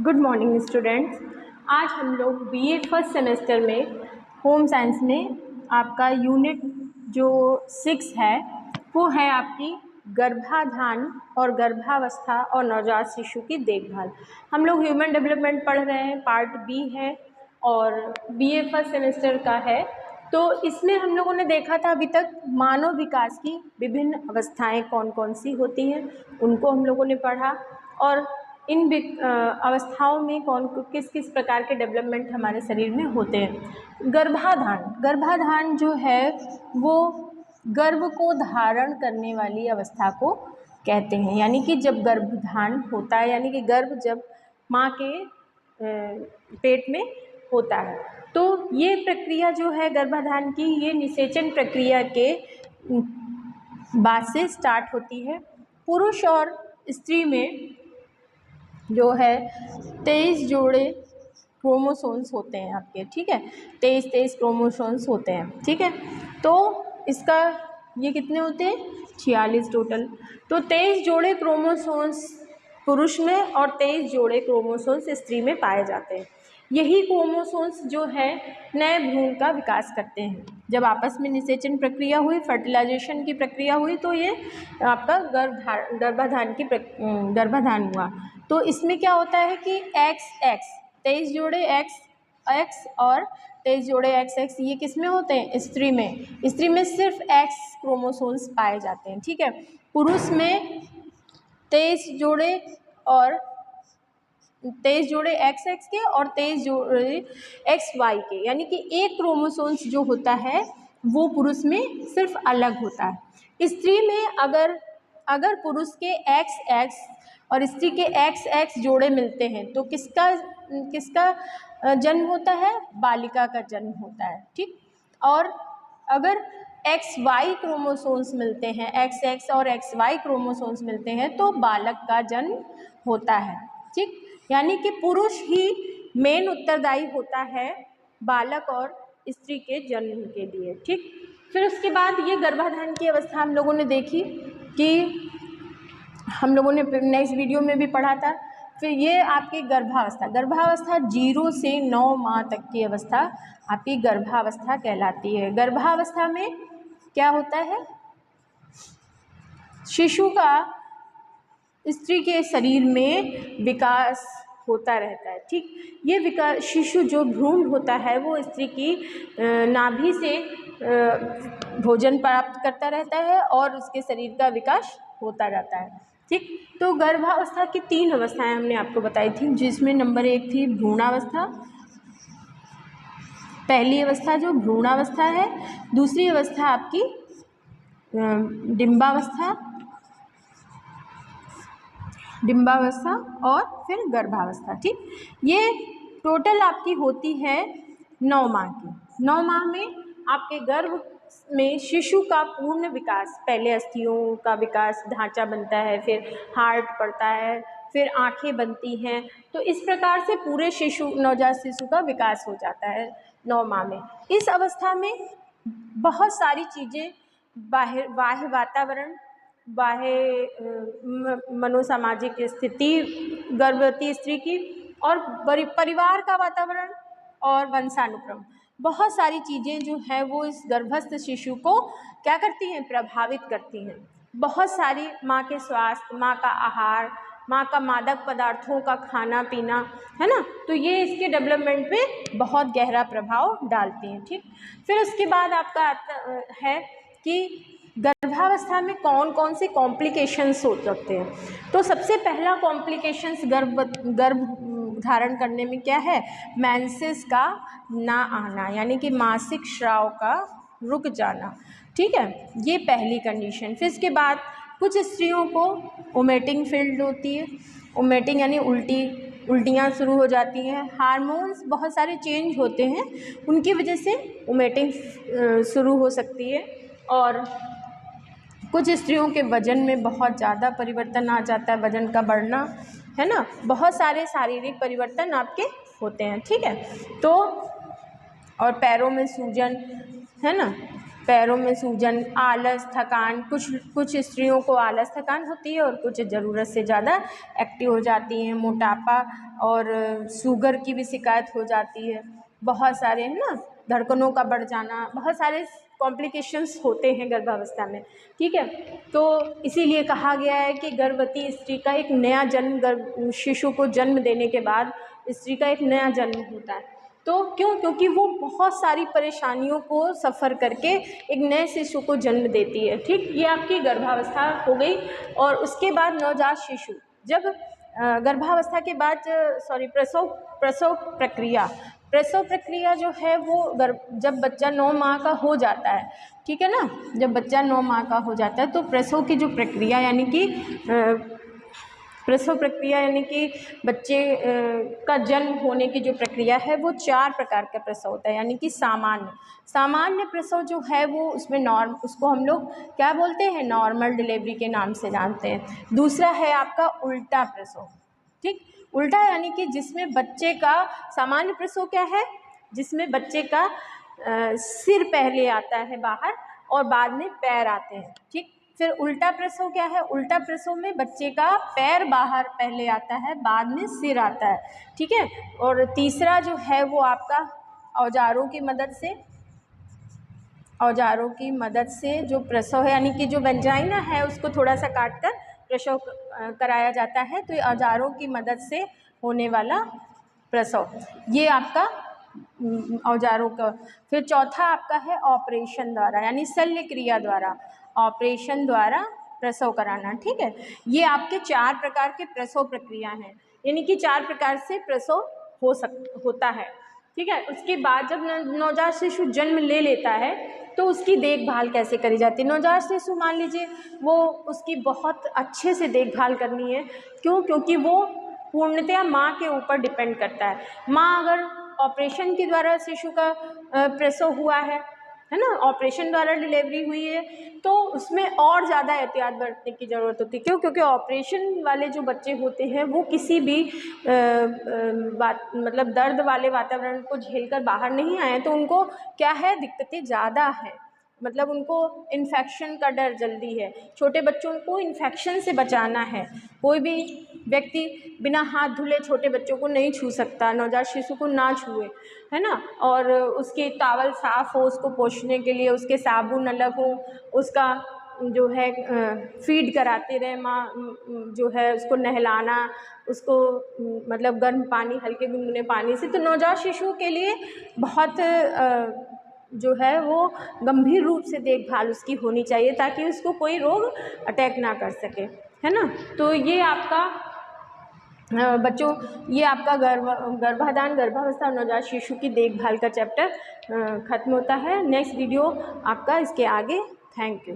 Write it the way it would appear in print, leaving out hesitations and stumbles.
Good morning students. आज हम लोग बीए फर्स्ट सेमेस्टर में होम साइंस में आपका यूनिट जो 6 है वो है आपकी गर्भाधान और गर्भावस्था और नवजात शिशु की देखभाल। हम लोग ह्यूमन डेवलपमेंट पढ़ रहे हैं, पार्ट बी है और बीए फर्स्ट सेमेस्टर का है। तो इसमें हम लोगों ने देखा था अभी तक मानव विकास की विभिन्न अवस्थाएं कौन कौन सी होती हैं उनको हम लोगों ने पढ़ा और इन अवस्थाओं में किस किस प्रकार के डेवलपमेंट हमारे शरीर में होते हैं। गर्भाधान जो है वो गर्भ को धारण करने वाली अवस्था को कहते हैं, यानी कि जब गर्भधान होता है यानी कि गर्भ जब माँ के पेट में होता है तो ये प्रक्रिया जो है गर्भाधान की, ये निषेचन प्रक्रिया के बाद से स्टार्ट होती है। पुरुष और स्त्री में जो है 23 जोड़े क्रोमोसोम्स होते हैं आपके, ठीक है, 23 क्रोमोसोम्स होते हैं, ठीक है। तो इसका ये कितने होते हैं 46 टोटल। तो 23 जोड़े क्रोमोसोम्स पुरुष में और 23 जोड़े क्रोमोसोम्स स्त्री में पाए जाते हैं। यही क्रोमोसोम्स जो है नए भ्रूण का विकास करते हैं। जब आपस में निषेचन प्रक्रिया हुई, फर्टिलाइजेशन की प्रक्रिया हुई तो ये आपका गर्भाधान हुआ। तो इसमें क्या होता है कि XX 23 जोड़े XX और 23 जोड़े XX ये किस में होते हैं स्त्री में। स्त्री में सिर्फ X क्रोमोसोम्स पाए जाते हैं, ठीक है। पुरुष में 23 जोड़े और 23 जोड़े XX के और 23 जोड़े XY के, यानी कि एक क्रोमोसोम्स जो होता है वो पुरुष में सिर्फ अलग होता है। स्त्री में अगर पुरुष के XX और स्त्री के XX जोड़े मिलते हैं तो किसका जन्म होता है, बालिका का जन्म होता है, ठीक। और अगर XY क्रोमोसोम्स मिलते हैं, XX और XY क्रोमोसोम्स मिलते हैं तो बालक का जन्म होता है, ठीक। यानी कि पुरुष ही मेन उत्तरदायी होता है बालक और स्त्री के जन्म के लिए, ठीक। फिर उसके बाद ये गर्भाधान की अवस्था हम लोगों ने देखी कि हम लोगों ने नेक्स्ट वीडियो में भी पढ़ा था। फिर ये आपकी गर्भावस्था 0 से 9 माह तक की अवस्था आपकी गर्भावस्था कहलाती है। गर्भावस्था में क्या होता है, शिशु का स्त्री के शरीर में विकास होता रहता है, ठीक। ये विकास शिशु जो भ्रूण होता है वो स्त्री की नाभि से भोजन प्राप्त करता रहता है और उसके शरीर का विकास होता रहता है, ठीक। तो गर्भावस्था की 3 अवस्थाएं हमने आपको बताई थी, जिसमें नंबर 1 थी भ्रूणावस्था। पहली अवस्था जो भ्रूणावस्था है, दूसरी अवस्था आपकी डिंबावस्था और फिर गर्भावस्था, ठीक। ये टोटल आपकी होती है 9 माह की। 9 माह में आपके गर्भ में शिशु का पूर्ण विकास, पहले अस्थियों का विकास, ढांचा बनता है, फिर हार्ट पड़ता है, फिर आँखें बनती हैं। तो इस प्रकार से पूरे नवजात शिशु का विकास हो जाता है 9 माह में। इस अवस्था में बहुत सारी चीज़ें, बाह्य वातावरण, बाह्य मनोसामाजिक स्थिति गर्भवती स्त्री की और परिवार का वातावरण और वंशानुक्रम, बहुत सारी चीज़ें जो है वो इस गर्भस्थ शिशु को क्या करती हैं, प्रभावित करती हैं। बहुत सारी माँ के स्वास्थ्य, माँ का आहार, माँ का मादक पदार्थों का खाना पीना, है ना, तो ये इसके डेवलपमेंट पे बहुत गहरा प्रभाव डालती हैं, ठीक। फिर उसके बाद आपका है कि गर्भावस्था में कौन कौन से कॉम्प्लिकेशंस हो सकते हैं। तो सबसे पहला कॉम्प्लिकेशंस गर्भ धारण करने में क्या है, मेंसेस का ना आना, यानी कि मासिक स्राव का रुक जाना, ठीक है, ये पहली कंडीशन। फिर इसके बाद कुछ स्त्रियों को ओमेटिंग फील्ड होती है, ओमेटिंग यानी उल्टियाँ शुरू हो जाती हैं। हार्मोन्स बहुत सारे चेंज होते हैं, उनकी वजह से ओमेटिंग शुरू हो सकती है। और कुछ स्त्रियों के वजन में बहुत ज़्यादा परिवर्तन आ जाता है, वजन का बढ़ना, है ना, बहुत सारे शारीरिक परिवर्तन आपके होते हैं, ठीक है। तो और पैरों में सूजन, है ना, पैरों में सूजन, आलस, थकान, कुछ स्त्रियों को आलस थकान होती है और कुछ ज़रूरत से ज़्यादा एक्टिव हो जाती हैं, मोटापा और शुगर की भी शिकायत हो जाती है, बहुत सारे है ना, धड़कनों का बढ़ जाना, बहुत सारे कॉम्प्लिकेशंस होते हैं गर्भावस्था में, ठीक है। तो इसीलिए कहा गया है कि गर्भवती स्त्री का एक नया जन्म, शिशु को जन्म देने के बाद स्त्री का एक नया जन्म होता है। तो क्यों? क्योंकि वो बहुत सारी परेशानियों को सफ़र करके एक नए शिशु को जन्म देती है, ठीक। ये आपकी गर्भावस्था हो गई। और उसके बाद नवजात शिशु, जब गर्भावस्था के बाद प्रसव प्रक्रिया जो है वो जब बच्चा 9 माह का हो जाता है, ठीक है ना, जब बच्चा 9 माह का हो जाता है तो प्रसव की जो प्रक्रिया यानी कि प्रसव प्रक्रिया यानी कि बच्चे का जन्म होने की जो प्रक्रिया है वो 4 प्रकार का प्रसव होता है। यानी कि सामान्य प्रसव जो है वो उसमें उसको हम लोग क्या बोलते हैं, नॉर्मल डिलीवरी के नाम से जानते हैं। दूसरा है आपका उल्टा प्रसव, ठीक। उल्टा यानी कि जिसमें बच्चे का, सामान्य प्रसव क्या है, जिसमें बच्चे का सिर पहले आता है बाहर और बाद में पैर आते हैं, ठीक। फिर उल्टा प्रसव क्या है, उल्टा प्रसव में बच्चे का पैर बाहर पहले आता है, बाद में सिर आता है, ठीक है। और तीसरा जो है वो आपका औजारों की मदद से जो प्रसव है, यानी कि जो वेजाइना है उसको थोड़ा सा काट कर प्रसव कराया जाता है, तो ये औजारों की मदद से होने वाला प्रसव, ये आपका औजारों का। फिर चौथा आपका है ऑपरेशन द्वारा, यानी शल्य क्रिया द्वारा, ऑपरेशन द्वारा प्रसव कराना, ठीक है। ये आपके 4 प्रकार के प्रसव प्रक्रिया हैं, यानी कि 4 प्रकार से प्रसव होता है, ठीक है। उसके बाद जब नवजात शिशु जन्म ले लेता है तो उसकी देखभाल कैसे करी जाती है। नवजात शिशु मान लीजिए वो, उसकी बहुत अच्छे से देखभाल करनी है। क्यों? क्योंकि वो पूर्णतया माँ के ऊपर डिपेंड करता है। माँ अगर ऑपरेशन के द्वारा शिशु का प्रसव हुआ है ना, ऑपरेशन द्वारा डिलीवरी हुई है, तो उसमें और ज़्यादा एहतियात बरतने की ज़रूरत होती है। क्यों? क्योंकि ऑपरेशन वाले जो बच्चे होते हैं वो किसी भी मतलब दर्द वाले वातावरण को झेलकर बाहर नहीं आए, तो उनको क्या है, दिक्कतें ज़्यादा है, मतलब उनको इन्फेक्शन का डर जल्दी है। छोटे बच्चों को इन्फेक्शन से बचाना है। कोई भी व्यक्ति बिना हाथ धुले छोटे बच्चों को नहीं छू सकता, नवजात शिशु को ना छुए, है ना। और उसके टॉवल साफ़ हो, उसको पोंछने के लिए उसके साबुन अलग हो, उसका जो है फीड कराते रहे माँ, जो है उसको नहलाना, उसको मतलब गर्म पानी, हल्के गुनगुने पानी से। तो नवजात शिशु के लिए बहुत जो है वो गंभीर रूप से देखभाल उसकी होनी चाहिए, ताकि उसको कोई रोग अटैक ना कर सके, है ना। तो ये आपका बच्चों, ये आपका गर्भाधान, गर्भावस्था और नवजात शिशु की देखभाल का चैप्टर ख़त्म होता है। नेक्स्ट वीडियो आपका इसके आगे। Thank you.